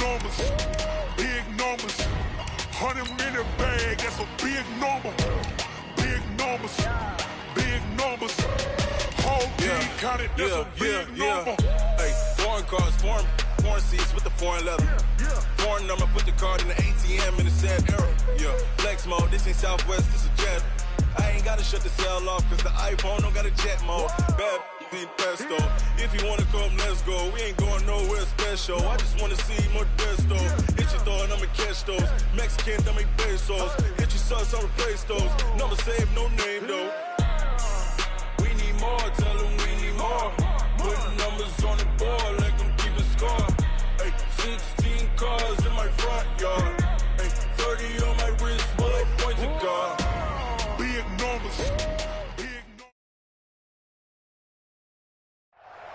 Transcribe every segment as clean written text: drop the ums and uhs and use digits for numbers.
numbers, big numbers. 100-minute bag, that's a big number. Big numbers, big numbers. Whole team counted, that's a big number. Hey, foreign cars, foreign seats with the foreign leather. Foreign number, put the card in the ATM in the sad era. Yeah, flex mode, this ain't Southwest, this is Jet. I ain't gotta shut the cell off, cause the iPhone don't got a jet mode. Bad be pesto. If you wanna come, let's go. We ain't going nowhere special. I just wanna see more desto. Hit your door and I'ma catch those. Mexican, dummy pesos. Hit your sus, I'll replace those. Number saved, no name though. We need more, tell them we need more. Put numbers on the board, let them keep a score. Hey, 16 cars in my front yard. Hey, 30 on my wrist, bullet point to God. Big numbers.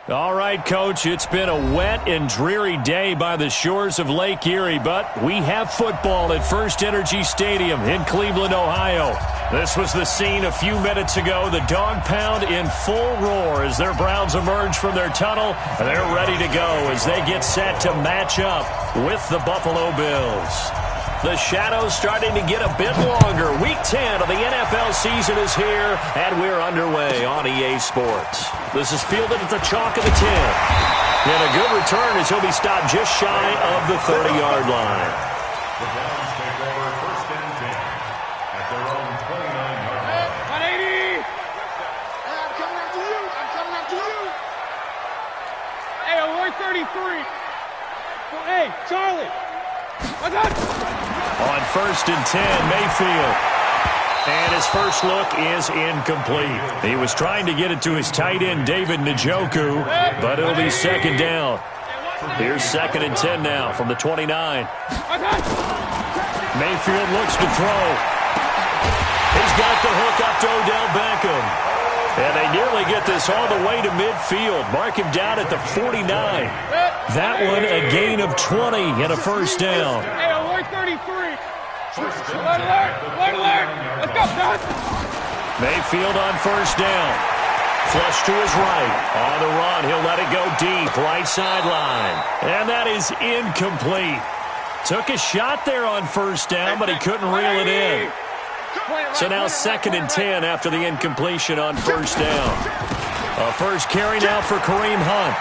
All right, Coach, it's been a wet and dreary day by the shores of Lake Erie, but we have football at First Energy Stadium in Cleveland, Ohio. This was the scene a few minutes ago. The dog pound in full roar as their Browns emerge from their tunnel. They're ready to go as they get set to match up with the Buffalo Bills. The shadows starting to get a bit longer. Week 10 of the NFL season is here, and we're underway on EA Sports. This is fielded at the chalk of the 10. And a good return as he'll be stopped just shy of the 30-yard line. The Browns take over first and 10 at their own 29-yard line. 180! Hey, I'm coming after you! I'm coming after you! Hey, we're 33! Hey, Charlie! What's up? On first and 10, Mayfield. And his first look is incomplete. He was trying to get it to his tight end, David Njoku, but it'll be second down. Here's second and 10 now from the 29. Mayfield looks to throw. He's got the hook up to Odell Beckham. And they nearly get this all the way to midfield. Mark him down at the 49. That one a gain of 20 and a first down. Hey, we're 33. Alert, alert. Let's go, Don. Mayfield on first down. Flush to his right. On the run, he'll let it go deep. Right sideline. And that is incomplete. Took a shot there on first down, but he couldn't reel it in. So now second and 10 after the incompletion on first down. A first carry now for Kareem Hunt.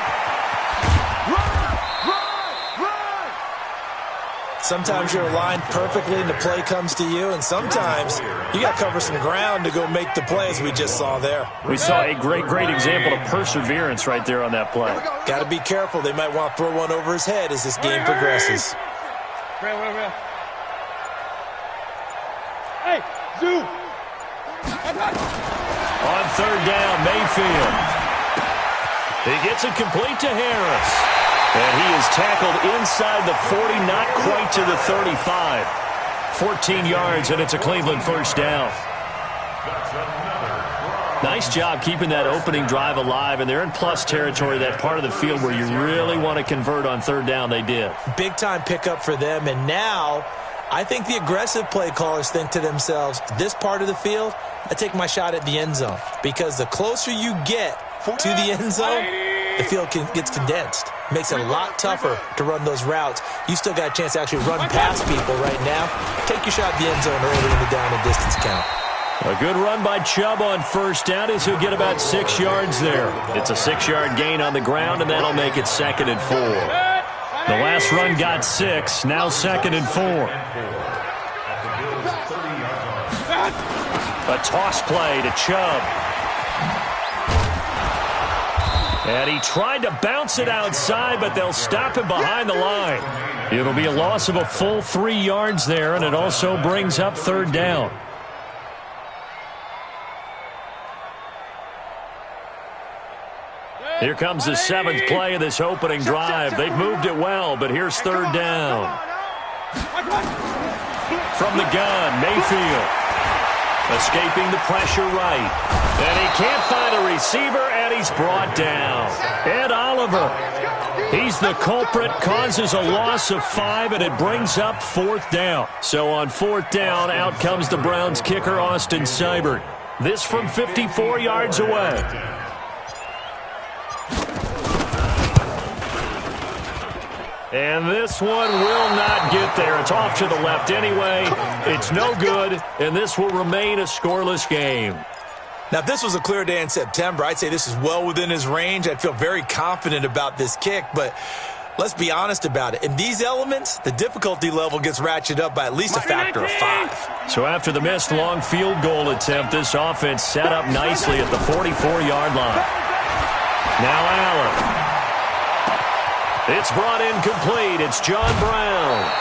Sometimes you're aligned perfectly and the play comes to you, and sometimes you got to cover some ground to go make the play, as we just saw there. We saw a great example of perseverance right there on that play. Got to be careful. They might want to throw one over his head as this game progresses. Hey, Zoo. On third down, Mayfield. He gets it complete to Harris. And he is tackled inside the 40, not quite to the 35. 14 yards, and it's a Cleveland first down. Nice job keeping that opening drive alive, and they're in plus territory, that part of the field where you really want to convert on third down. They did. Big-time pickup for them, and now I think the aggressive play callers think to themselves, this part of the field, I take my shot at the end zone, because the closer you get to the end zone, the field gets condensed. Makes it a lot tougher to run those routes. You still got a chance to actually run past people right now. Take your shot at the end zone early in the down and distance count. A good run by Chubb on first down as he'll get about 6 yards there. It's a 6-yard gain on the ground, and that'll make it second and 4. The last run got 6, now second and 4. A toss play to Chubb. And he tried to bounce it outside, but they'll stop him behind the line. It'll be a loss of a full 3 yards there, and it also brings up third down. Here comes the 7th play of this opening drive. They've moved it well, but here's third down. From the gun, Mayfield. Escaping the pressure right. And he can't find a receiver, and he's brought down. Ed Oliver, he's the culprit, causes a loss of 5, and it brings up fourth down. So on fourth down, out comes the Browns kicker, Austin Seibert. This from 54 yards away. And this one will not get there. It's off to the left anyway. It's no good, and this will remain a scoreless game. Now, if this was a clear day in September, I'd say this is well within his range. I'd feel very confident about this kick, but let's be honest about it. In these elements, the difficulty level gets ratcheted up by at least a factor of 5. So after the missed long field goal attempt, this offense set up nicely at the 44-yard line. Now Allen. It's brought in complete. It's John Brown.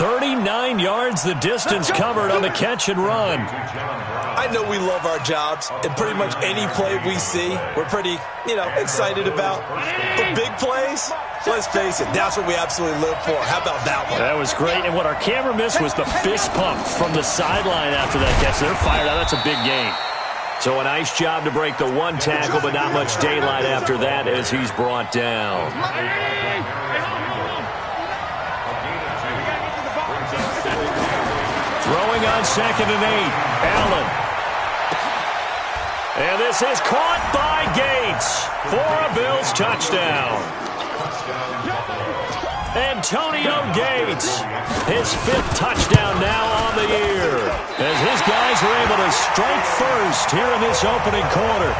39 yards the distance covered on the catch and run. I know we love our jobs, and pretty much any play we see, we're pretty, excited about. But big plays, let's face it, that's what we absolutely live for. How about that one? That was great, and what our camera missed was the fist pump from the sideline after that catch. They're fired out. That's a big game. So a nice job to break the one tackle, but not much daylight after that as he's brought down. Throwing on 2nd and 8. Allen. And this is caught by Gates for a Bills touchdown. Antonio Gates, his 5th touchdown now on the year, as his guys are able to strike first here in this opening quarter.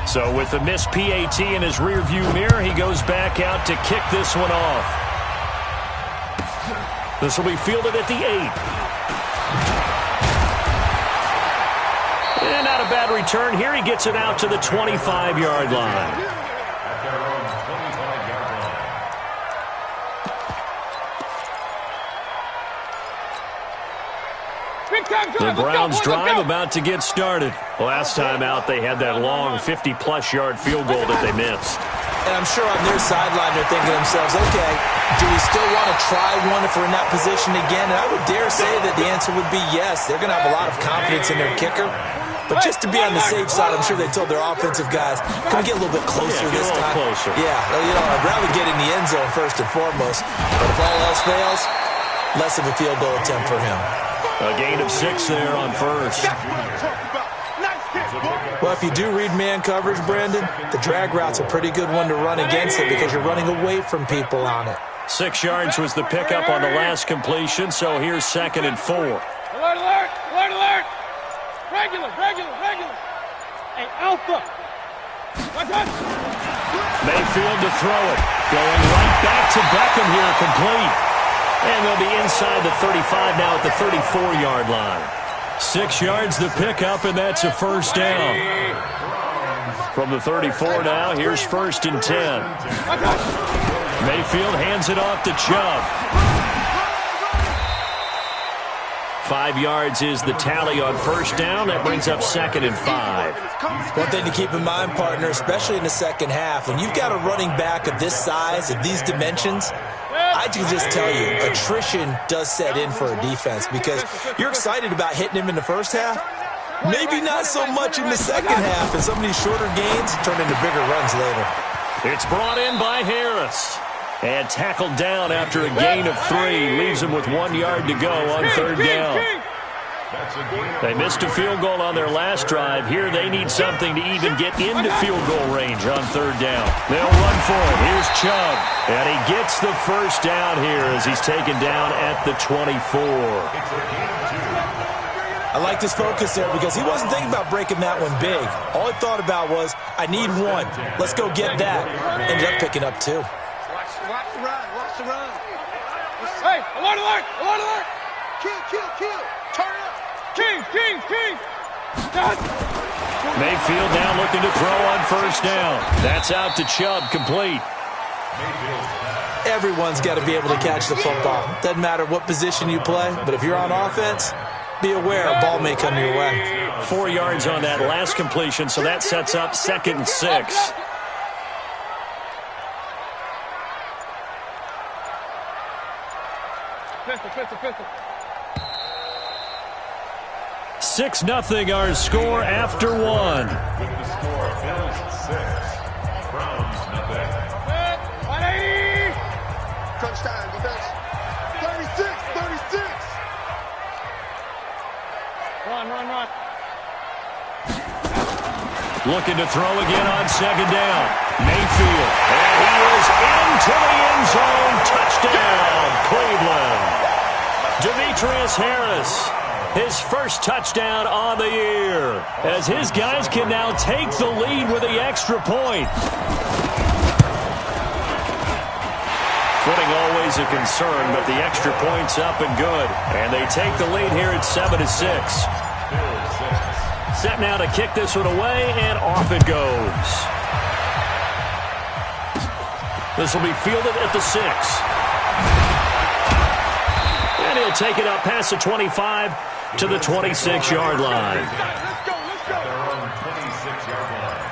So with the missed PAT in his rearview mirror, he goes back out to kick this one off. This will be fielded at the 8. And not a bad return here. He gets it out to the 25-yard line. The Browns drive about to get started. Last time out, they had that long 50-plus yard field goal that they missed. And I'm sure on their sideline they're thinking to themselves, okay, do we still want to try one if we're in that position again? And I would dare say that the answer would be yes. They're going to have a lot of confidence in their kicker. But just to be on the safe side, I'm sure they told their offensive guys, can we get a little bit closer this time? Closer. Yeah, I'd rather get in the end zone first and foremost. But if all else fails, less of a field goal attempt for him. A gain of 6 there on first. Well, if you do read man coverage, Brandon, the drag route's a pretty good one to run against it because you're running away from people on it. 6 yards was the pickup on the last completion, so here's 2nd and 4. Alert, alert, alert, alert. Regular. Hey, Alpha. What's up? Mayfield to throw it. Going right back to Beckham here, complete. And they'll be inside the 35 now at the 34-yard line. 6 yards the pickup, and that's a first down. From the 34 now, here's 1st and 10. Mayfield hands it off to Chubb. 5 yards is the tally on first down. That brings up 2nd and 5. One thing to keep in mind, partner, especially in the second half, when you've got a running back of this size, of these dimensions, I can just tell you, attrition does set in for a defense because you're excited about hitting him in the first half. Maybe not so much in the second half, and some of these shorter gains turn into bigger runs later. It's brought in by Harris. And tackled down after a gain of 3. Leaves him with 1 yard to go on 3rd down. They missed a field goal on their last drive. Here they need something to even get into field goal range on 3rd down. They'll run for it. Here's Chubb. And he gets the first down here as he's taken down at the 24. I like this focus there because he wasn't thinking about breaking that one big. All he thought about was, I need 1. Let's go get that. Ended up picking up 2. Watch the run. Hey, alert, alert, alert, alert. Kill. Turn it up. King. Mayfield now looking to throw on first down. That's out to Chubb, complete. Everyone's got to be able to catch the football. Doesn't matter what position you play, but if you're on offense, be aware a ball may come your way. 4 yards on that last completion, so that sets up 2nd and 6. Pistol. 6-0 our score after 1. With the score, Bills 6, Browns 0. Crunch time, defense. 36, 36. Run. Looking to throw again on second down. Mayfield. And he is into the end zone. Touchdown, Cleveland. Demetrius Harris, his first touchdown on the year, as his guys can now take the lead with the extra point. Footing always a concern, but the extra point's up and good. And they take the lead here at 7-6. Set now to kick this one away, and off it goes. This will be fielded at the 6. And he'll take it up past the 25 to the 26-yard line. At their own 26-yard line.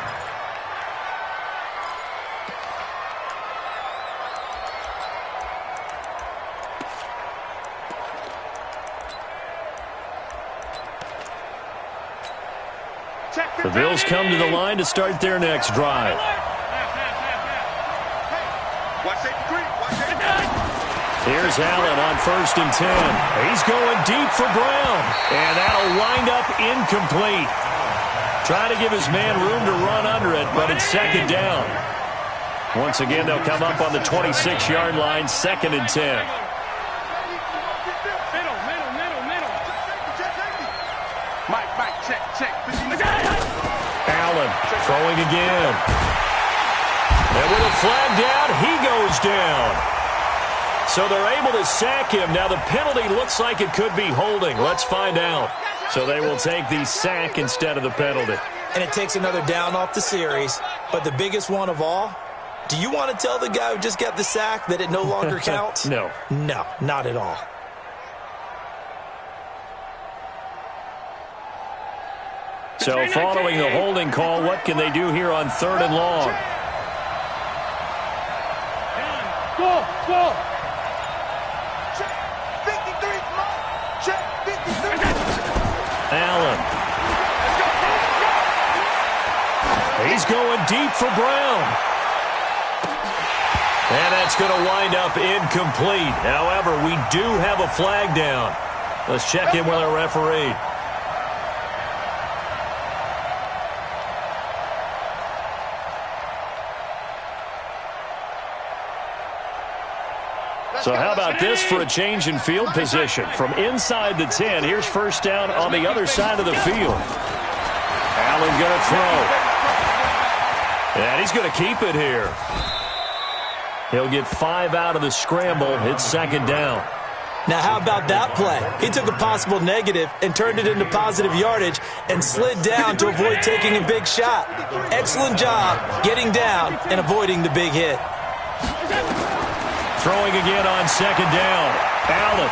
The Bills come to the line to start their next drive. Here's Allen on 1st and 10. He's going deep for Brown, and that'll wind up incomplete. Trying to give his man room to run under it, but it's second down. Once again, they'll come up on the 26-yard line, 2nd and 10. Allen throwing again. And with a flag down, he goes down. So they're able to sack him. Now the penalty looks like it could be holding. Let's find out. So they will take the sack instead of the penalty. And it takes another down off the series. But the biggest one of all, do you want to tell the guy who just got the sack that it no longer counts? No. No, not at all. So following the holding call, what can they do here on 3rd and long? Go! Check 53, come on! Check 53! Allen. He's going deep for Brown. And that's going to wind up incomplete. However, we do have a flag down. Let's check in with our referee. So how about this for a change in field position? From inside the 10, here's 1st down on the other side of the field. Allen going to throw. And he's going to keep it here. He'll get 5 out of the scramble. It's 2nd down. Now, how about that play? He took a possible negative and turned it into positive yardage and slid down to avoid taking a big shot. Excellent job getting down and avoiding the big hit. Throwing again on 2nd down. Allen.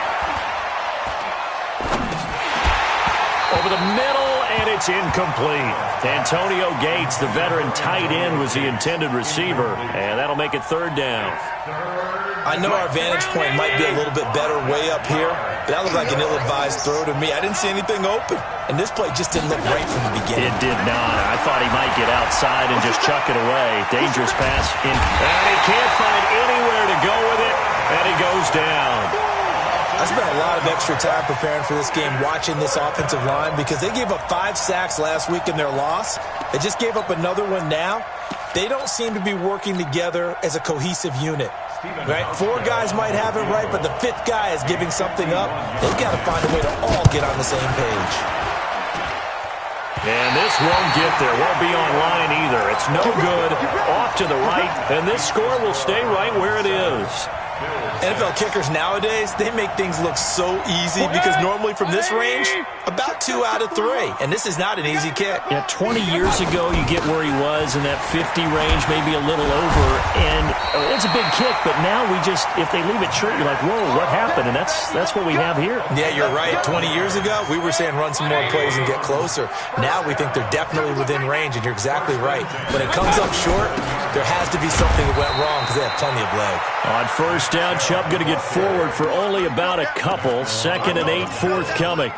Over the middle, and it's incomplete. Antonio Gates, the veteran tight end, was the intended receiver, and that'll make it 3rd down. I know our vantage point might be a little bit better way up here, but that looked like an ill-advised throw to me. I didn't see anything open, and this play just didn't look right from the beginning. It did not. I thought he might get outside and just chuck it away. Dangerous pass. And he can't find anywhere to go with it, and he goes down. I spent a lot of extra time preparing for this game, watching this offensive line, because they gave up 5 sacks last week in their loss. They just gave up another one now. They don't seem to be working together as a cohesive unit. Right? 4 guys might have it right, but the 5th guy is giving something up. They've got to find a way to all get on the same page. And this won't get there. Won't be online either. It's no good. Off to the right, and this score will stay right where it is. NFL kickers nowadays, they make things look so easy because normally from this range, about 2 out of 3. And this is not an easy kick. Yeah, 20 years ago, you get where he was in that 50 range, maybe a little over. And it's a big kick, but now we just, if they leave it short, you're like, whoa, what happened? And that's what we have here. Yeah, you're right. 20 years ago, we were saying run some more plays and get closer. Now we think they're definitely within range, and you're exactly right. When it comes up short, there has to be something that went wrong because they have plenty of leg. On 1st down, Chubb going to get forward for only about a couple. 2nd and 8 forthcoming.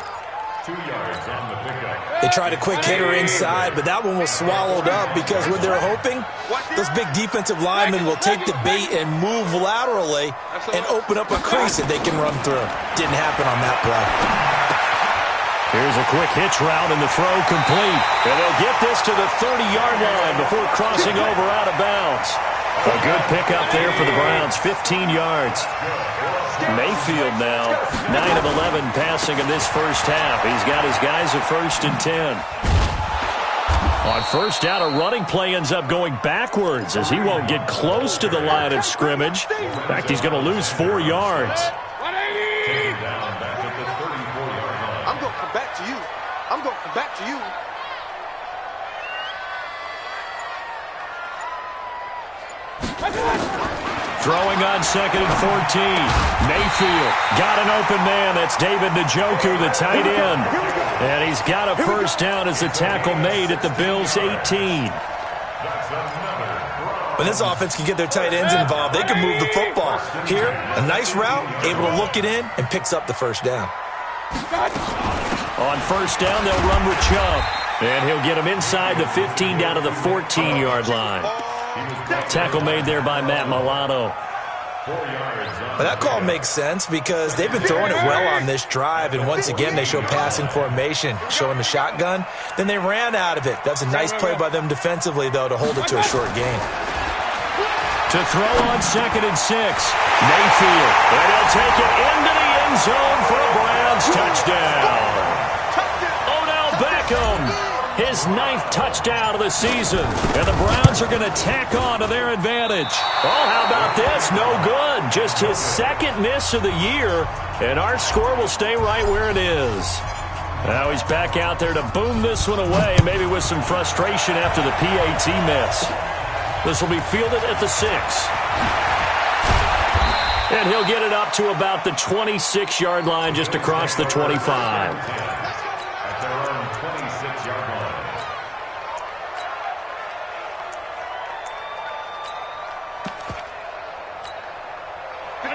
2 yards on the pickup. They tried a quick hitter inside, but that one was swallowed up because what they're hoping, those big defensive linemen will take the bait and move laterally and open up a crease that they can run through. Didn't happen on that play. Here's a quick hitch route and the throw complete. And they'll get this to the 30-yard line before crossing over out of bounds. A good pickup there for the Browns, 15 yards. Mayfield now, 9 of 11 passing in this first half. He's got his guys at 1st and 10. On first down, a running play ends up going backwards as he won't get close to the line of scrimmage. In fact, he's going to lose 4 yards. I'm going to come back to you. I'm going to come back to you. Throwing on 2nd and 14. Mayfield got an open man. That's David Njoku, the tight end. And he's got a first down as the tackle made at the Bills' 18. When this offense can get their tight ends involved, they can move the football. Here, a nice route, able to look it in, and picks up the first down. On first down, they'll run with Chubb. And he'll get him inside the 15 down to the 14-yard line. Tackle made there by Matt Milano. Well, that call makes sense because they've been throwing it well on this drive, and once again they show passing formation, showing the shotgun. Then they ran out of it. That's a nice play by them defensively, though, to hold it to a short gain. To throw on 2nd and 6. Mayfield. And he'll take it into the end zone for a Browns touchdown. Odell Beckham. His 9th touchdown of the season. And the Browns are going to tack on to their advantage. Oh, how about this? No good. Just his 2nd miss of the year. And our score will stay right where it is. Now he's back out there to boom this one away, maybe with some frustration after the PAT miss. This will be fielded at the 6. And he'll get it up to about the 26-yard line, just across the 25. At their own 26-yard line.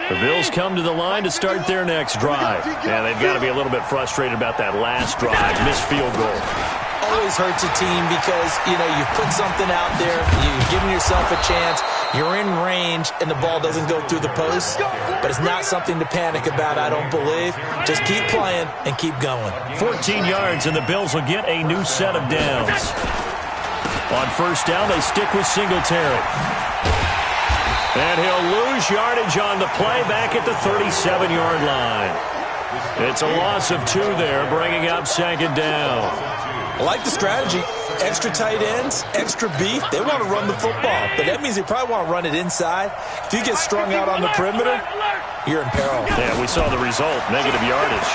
The Bills come to the line to start their next drive. And they've got to be a little bit frustrated about that last drive, missed field goal. Always hurts a team because, you've put something out there, you've given yourself a chance, you're in range, and the ball doesn't go through the post. But it's not something to panic about, I don't believe. Just keep playing and keep going. 14 yards, and the Bills will get a new set of downs. On first down, they stick with Singletary. And he'll lose yardage on the play back at the 37-yard line. It's a loss of 2 there, bringing up 2nd down. I like the strategy. Extra tight ends, extra beef. They want to run the football, but that means they probably want to run it inside. If you get strung out on the perimeter, you're in peril. Yeah, we saw the result, negative yardage.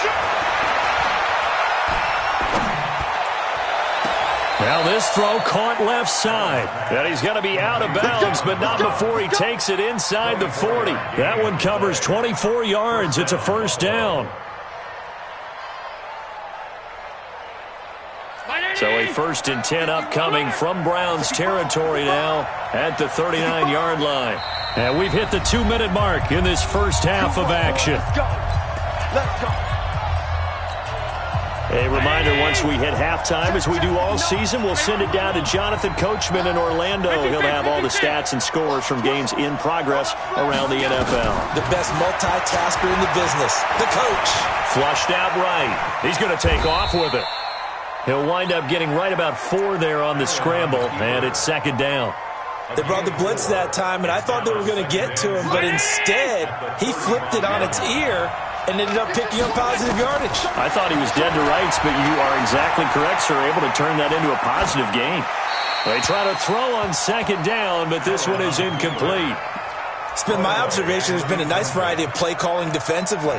Now this throw caught left side. And he's going to be out of bounds, but not before he takes it inside the 40. That one covers 24 yards. It's a first down. So a 1st and 10 upcoming from Browns territory now at the 39-yard line. And we've hit the 2-minute mark in this first half of action. Let's go. A reminder, once we hit halftime, as we do all season, we'll send it down to Jonathan Coachman in Orlando. He'll have all the stats and scores from games in progress around the NFL. The best multitasker in the business, the coach. Flushed out right. He's going to take off with it. He'll wind up getting right about 4 there on the scramble, and it's 2nd down. They brought the blitz that time, and I thought they were going to get to him, but instead, he flipped it on its ear and ended up picking up positive yardage. I thought he was dead to rights, but you are exactly correct, sir, able to turn that into a positive gain. They try to throw on 2nd down, but this one is incomplete. It's been my observation there's been a nice variety of play calling defensively.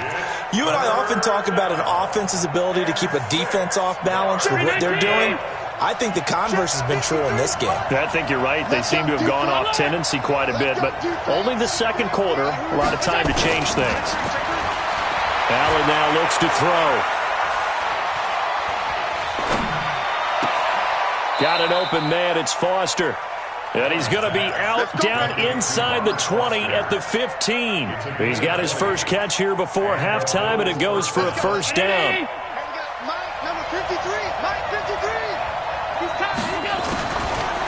You and I often talk about an offense's ability to keep a defense off balance with what they're doing. I think the converse has been true in this game. I think you're right. They seem to have gone off tendency quite a bit, but only the 2nd quarter, a lot of time to change things. Allen now looks to throw. Got an open man. It's Foster. And he's going to be out down inside the 20 at the 15. He's got his first catch here before halftime, and it goes for a first down.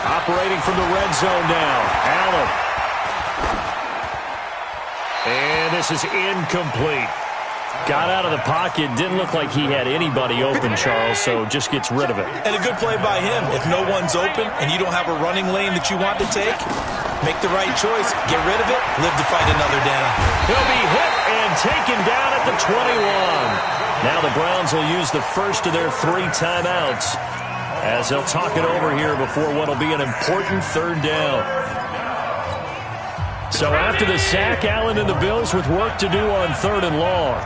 Operating from the red zone now. Allen. And this is incomplete. Got out of the pocket. Didn't look like he had anybody open, Charles, so just gets rid of it. And a good play by him. If no one's open and you don't have a running lane that you want to take, make the right choice. Get rid of it. Live to fight another down. He'll be hit and taken down at the 21. Now the Browns will use the first of their 3 timeouts as they'll talk it over here before what will be an important 3rd down. So after the sack, Allen and the Bills with work to do on 3rd and long.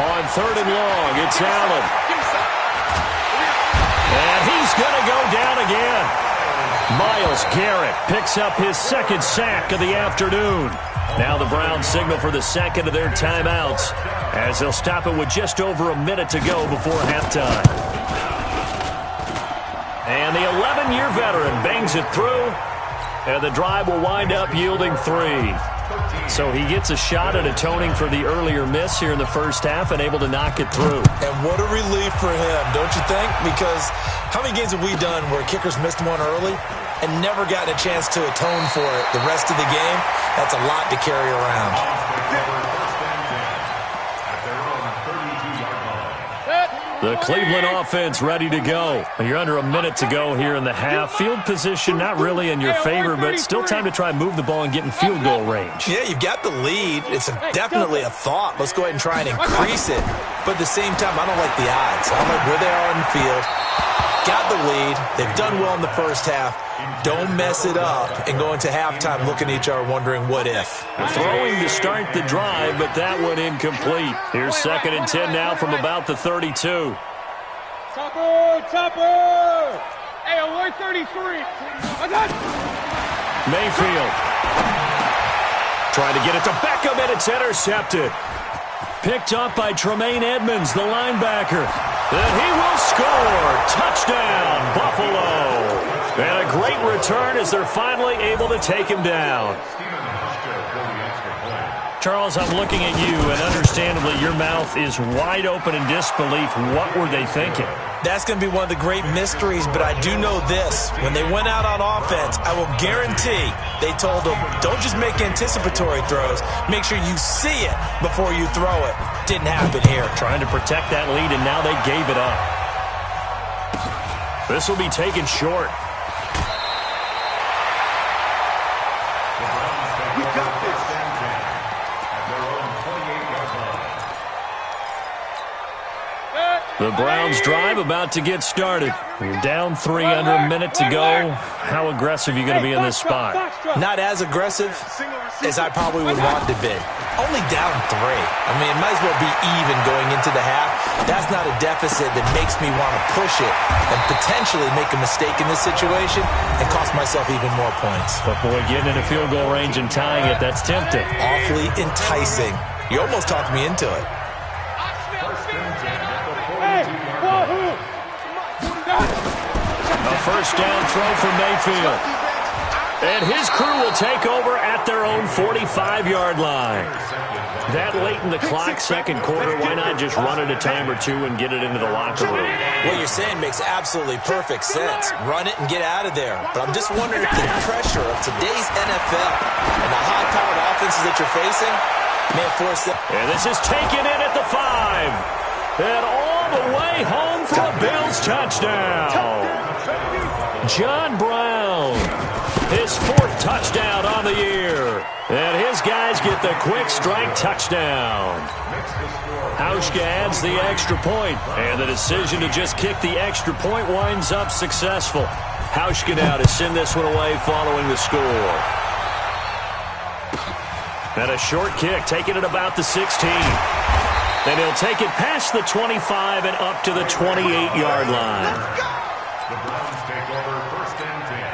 On 3rd and long, it's Allen. And he's going to go down again. Myles Garrett picks up his 2nd sack of the afternoon. Now the Browns signal for the 2nd of their timeouts as they'll stop it with just over a minute to go before halftime. And the 11-year veteran bangs it through, and the drive will wind up yielding 3. So he gets a shot at atoning for the earlier miss here in the first half and able to knock it through. And what a relief for him, don't you think? Because how many games have we done where kickers missed one early and never gotten a chance to atone for it the rest of the game? That's a lot to carry around. The Cleveland offense ready to go. You're under a minute to go here in the half. Field position not really in your favor, but still time to try and move the ball and get in field goal range. Yeah, you've got the lead. It's definitely a thought. Let's go ahead and try and increase it. But at the same time, I don't like the odds. I don't like where they are in the field. Got the lead. They've done well in the first half. Don't mess it up and go into halftime looking at each other wondering what if. Throwing to start the drive, but that one incomplete. Here's 2nd and 10 now from about the 32. Topper! Hey, alert 33. Mayfield. Trying to get it to Beckham, and it's intercepted. Picked up by Tremaine Edmonds, the linebacker. And he will score. Touchdown, Buffalo. And a great return as they're finally able to take him down. Charles, I'm looking at you, and understandably your mouth is wide open in disbelief. What were they thinking? That's going to be one of the great mysteries, but I do know this. When they went out on offense, I will guarantee they told them, don't just make anticipatory throws. Make sure you see it before you throw it. Didn't happen here. Trying to protect that lead, and now they gave it up. This will be taken short. The Browns drive about to get started. You're down 3, under a minute to go. How aggressive are you going to be in this spot? Not as aggressive as I probably would want to be. Only down 3. I mean, it might as well be even going into the half. That's not a deficit that makes me want to push it and potentially make a mistake in this situation and cost myself even more points. But boy, getting into field goal range and tying it, that's tempting. Awfully enticing. You almost talked me into it. A first down throw for Mayfield. And his crew will take over at their own 45-yard line. That late in the clock, second quarter, why not just run it a time or two and get it into the locker room? What you're saying makes absolutely perfect sense. Run it and get out of there. But I'm just wondering if the pressure of today's NFL and the high-powered offenses that you're facing may force them. And this is taken in at the 5. And all the way home for a Bills touchdown. John Brown, his 4th touchdown on the year. And his guys get the quick strike touchdown. Hauschka adds the extra point, and the decision to just kick the extra point winds up successful. Hauschka now to send this one away following the score. And a short kick, taking it about the 16. And he'll take it past the 25 and up to the 28-yard line. The Browns take over 1st and 10.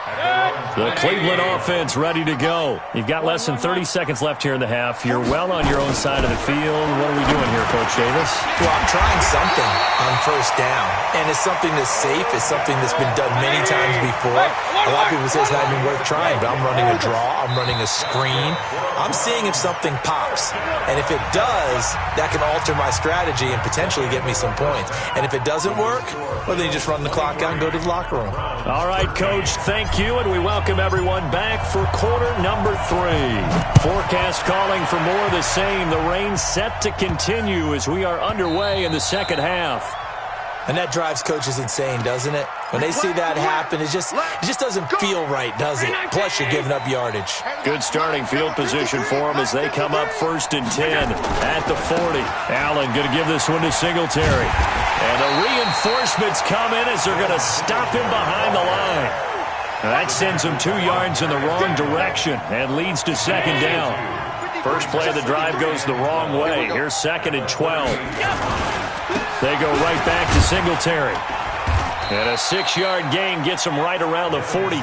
At their own The Cleveland offense ready to go. You've got less than 30 seconds left here in the half. You're well on your own side of the field. What are we doing here, Coach Davis? Well, I'm trying something on first down, and it's something that's safe. It's something that's been done many times before. A lot of people say it's not even worth trying, but I'm running a draw. I'm running a screen. I'm seeing if something pops, and if it does, that can alter my strategy and potentially get me some points. And if it doesn't work, well, then you just run the clock out and go to the locker room. All right, Coach, thank you, and we welcome everyone back for quarter number 3. Forecast calling for more of the same. The rain set to continue as we are underway in the second half. And that drives coaches insane, doesn't it? When they see that happen, it just doesn't feel right, does it? Plus, you're giving up yardage. Good starting field position for them as they come up 1st and 10 at the 40. Allen going to give this one to Singletary. And the reinforcements come in as they're going to stop him behind the line. That sends him 2 yards in the wrong direction and leads to 2nd down. First play of the drive goes the wrong way. Here's 2nd and 12. They go right back to Singletary. And a 6-yard gain gets them right around the 43.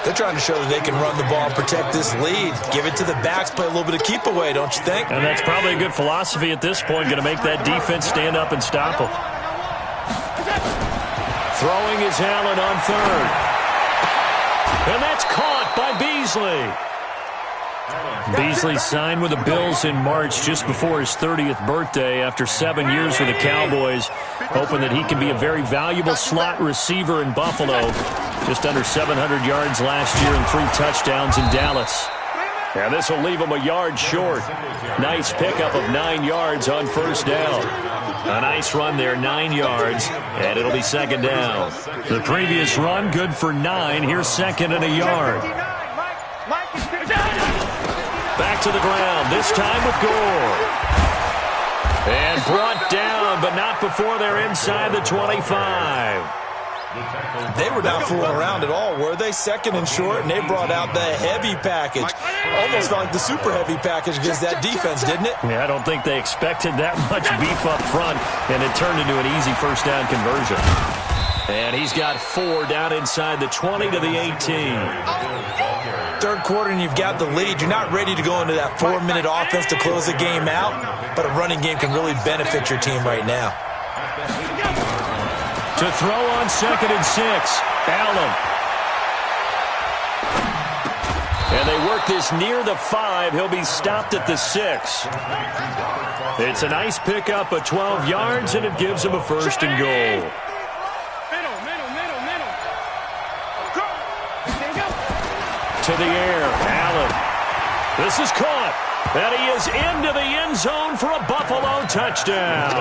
They're trying to show that they can run the ball and protect this lead. Give it to the backs, play a little bit of keep away, don't you think? And that's probably a good philosophy at this point, going to make that defense stand up and stop them. Throwing is Allen on 3rd. And that's caught by Beasley. Beasley signed with the Bills in March just before his 30th birthday after 7 years with the Cowboys, hoping that he can be a very valuable slot receiver in Buffalo. Just under 700 yards last year and 3 touchdowns in Dallas. And this will leave him a yard short. Nice pickup of 9 yards on first down. A nice run there, 9 yards, and it'll be 2nd down. The previous run, good for 9. Here's 2nd and a yard. Back to the ground, this time with Gore. And brought down, but not before they're inside the 25. They were not fooling around at all, were they? 2nd and short, and they brought out the heavy package. Almost felt like the super heavy package against that defense, didn't it? Yeah, I don't think they expected that much beef up front, and it turned into an easy first down conversion. And he's got 4 down inside the 20 to the 18. 3rd quarter, and you've got the lead. You're not ready to go into that 4-minute offense to close the game out, but a running game can really benefit your team right now. To throw on 2nd and 6, Allen. And they work this near the 5. He'll be stopped at the 6. It's a nice pickup of 12 yards, and it gives him a 1st and goal. To the air, Allen. This is caught, and he is into the end zone for a Buffalo touchdown.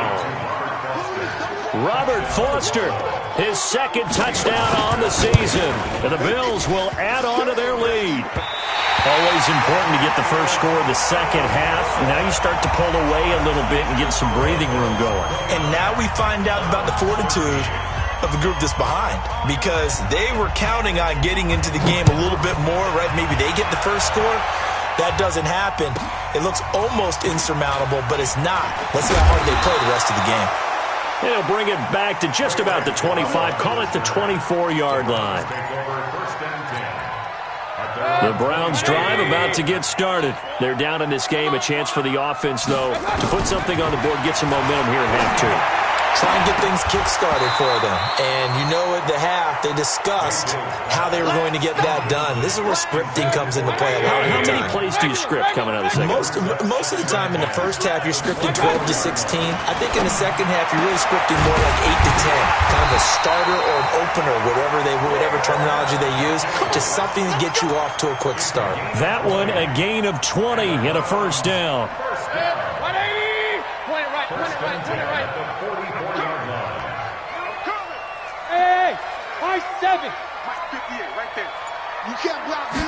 Robert Foster, his 2nd touchdown on the season. And the Bills will add on to their lead. Always important to get the first score of the second half. Now you start to pull away a little bit and get some breathing room going. And now we find out about the fortitude of the group that's behind, because they were counting on getting into the game a little bit more, right? Maybe they get the first score. That doesn't happen. It looks almost insurmountable, but it's not. Let's see how hard they play the rest of the game. They'll bring it back to just about the 25. Call it the 24-yard line. The Browns drive about to get started. They're down in this game. A chance for the offense, though, to put something on the board, get some momentum here at half 2. Try and get things kick-started for them. And you know at the half, they discussed how they were going to get that done. This is where scripting comes into play a lot of the time. How many plays do you script coming out of the second? Most of the time in the first half, you're scripting 12 to 16. I think in the second half, you're really scripting more like 8 to 10. Kind of a starter or an opener, whatever terminology they use. Just something to get you off to a quick start. That one, a gain of 20 and a first down. 180! Point it right. Hey, 5-7. Mike 58, right there. You can't block me.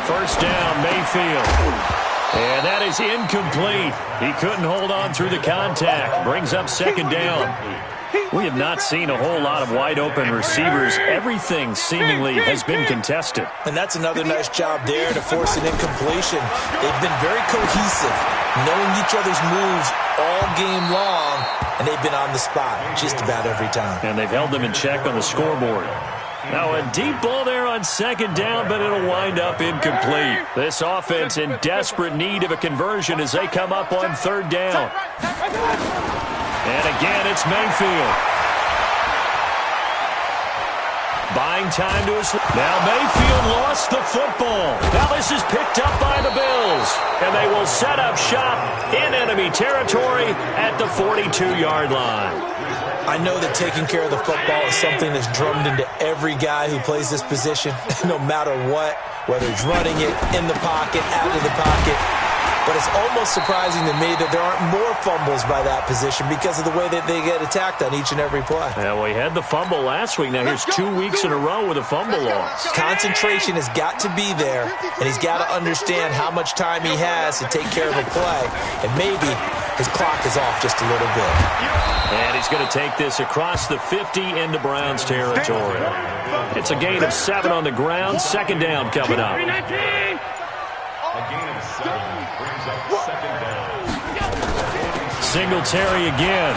First down, Mayfield. And that is incomplete. He couldn't hold on through the contact. Brings up 2nd down. We have not seen a whole lot of wide-open receivers. Everything seemingly has been contested. And that's another nice job there to force an incompletion. They've been very cohesive, knowing each other's moves all game long, and they've been on the spot just about every time. And they've held them in check on the scoreboard. Now a deep ball there on second down, but it'll wind up incomplete. This offense in desperate need of a conversion as they come up on third down. And again, it's Mayfield. Buying time to his... Now Mayfield lost the football. Now this is picked up by the Bills. And they will set up shop in enemy territory at the 42-yard line. I know that taking care of the football is something that's drummed into every guy who plays this position, no matter what, whether he's running it, in the pocket, out of the pocket. But it's almost surprising to me that there aren't more fumbles by that position because of the way that they get attacked on each and every play. Yeah, well, he had the fumble last week. Now here's 2 weeks in a row with a fumble loss. Concentration has got to be there, and he's got to understand how much time he has to take care of a play. And maybe his clock is off just a little bit. And he's going to take this across the 50 into Browns territory. It's a gain of 7 on the ground. Second down coming up. A gain of 7 brings up second down. Singletary again.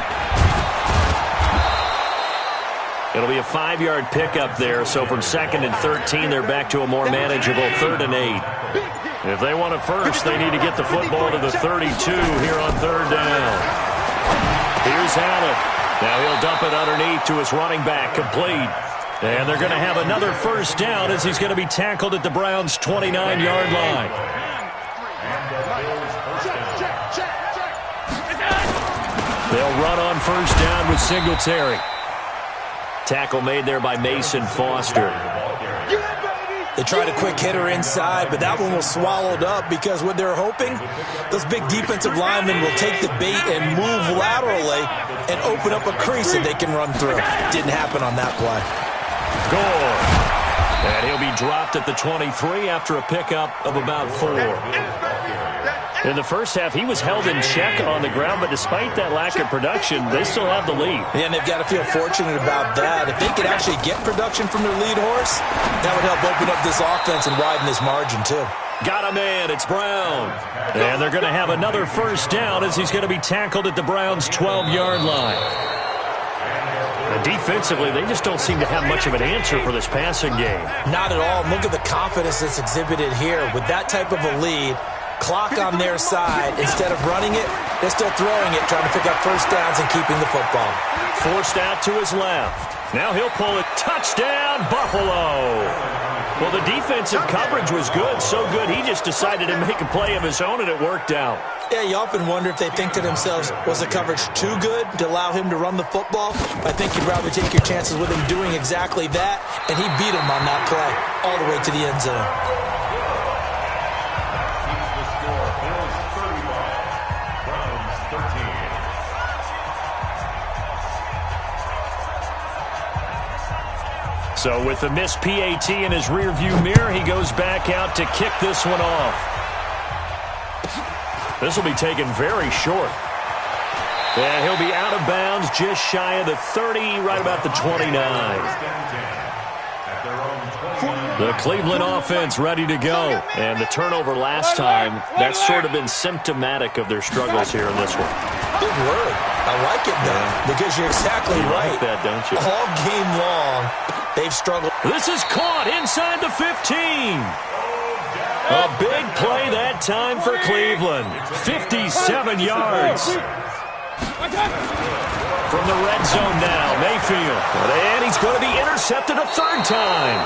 It'll be a 5-yard pickup there. So from 2nd and 13, they're back to a more manageable 3rd and 8. If they want it first, they need to get the football to the 32 here on third down. Here's Allen. Now he'll dump it underneath to his running back, complete. And they're going to have another first down as he's going to be tackled at the Browns' 29-yard line. They'll run on first down with Singletary. Tackle made there by Mason Foster. They tried a quick hitter inside, but that one was swallowed up because what they're hoping, those big defensive linemen will take the bait and move laterally and open up a crease that they can run through. Didn't happen on that play. Gore. And he'll be dropped at the 23 after a pickup of about 4. In the first half, he was held in check on the ground, but despite that lack of production, they still have the lead. Yeah, and they've got to feel fortunate about that. If they could actually get production from their lead horse, that would help open up this offense and widen this margin, too. Got a man. It's Brown. And they're going to have another first down as he's going to be tackled at the Browns' 12-yard line. And defensively, they just don't seem to have much of an answer for this passing game. Not at all. Look at the confidence that's exhibited here. With that type of a lead, clock on their side, instead of running it, they're still throwing it, trying to pick up first downs and keeping the football. Forced out to his left. Now he'll pull it. Touchdown, Buffalo. Well, the defensive coverage was good, so good he just decided to make a play of his own, and it worked out. Yeah, you often wonder if they think to themselves, was the coverage too good to allow him to run the football? I think you'd rather take your chances with him doing exactly that, and he beat him on that play all the way to the end zone. So with the missed PAT in his rearview mirror, he goes back out to kick this one off. This will be taken very short. And he'll be out of bounds just shy of the 30, right about the 29. The Cleveland offense ready to go. And the turnover last time, that's sort of been symptomatic of their struggles here in this one. Good word. I like it, though, because you're exactly right. You like that, don't you? All game long, they've struggled. This is caught inside the 15. A big play that time for Cleveland. 57 yards. From the red zone now, Mayfield. And he's going to be intercepted a third time.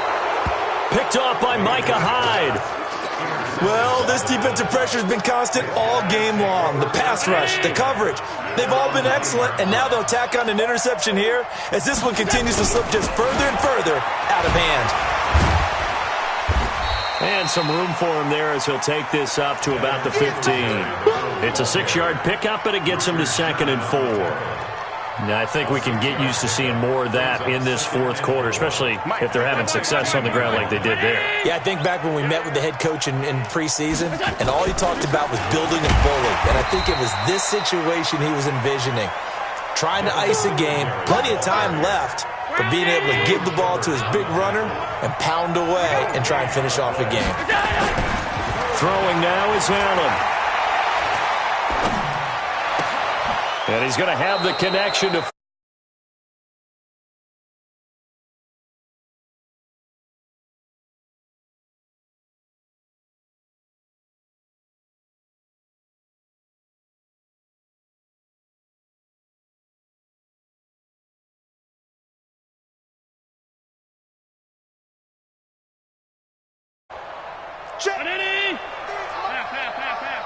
Picked off by Micah Hyde. Well, this defensive pressure has been constant all game long. The pass rush, the coverage, they've all been excellent, and now they'll tack on an interception here as this one continues to slip just further and further out of hand. And some room for him there as he'll take this up to about the 15. It's a 6-yard pickup, but it gets him to 2nd and 4. Now, I think we can get used to seeing more of that in this fourth quarter, especially if they're having success on the ground like they did there. Yeah, I think back when we met with the head coach in preseason, and all he talked about was building a bully. And I think it was this situation he was envisioning. Trying to ice a game, plenty of time left, but being able to give the ball to his big runner and pound away and try and finish off a game. Throwing now is Allen. And he's going to have the connection to Check. Half.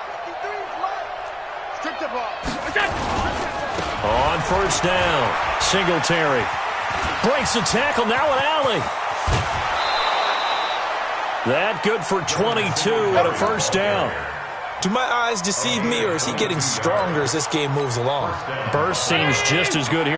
Strip the ball. On first down, Singletary breaks the tackle, now an alley. That good for 22 and a first down. Do my eyes deceive me, or is he getting stronger as this game moves along? Burst seems just as good here.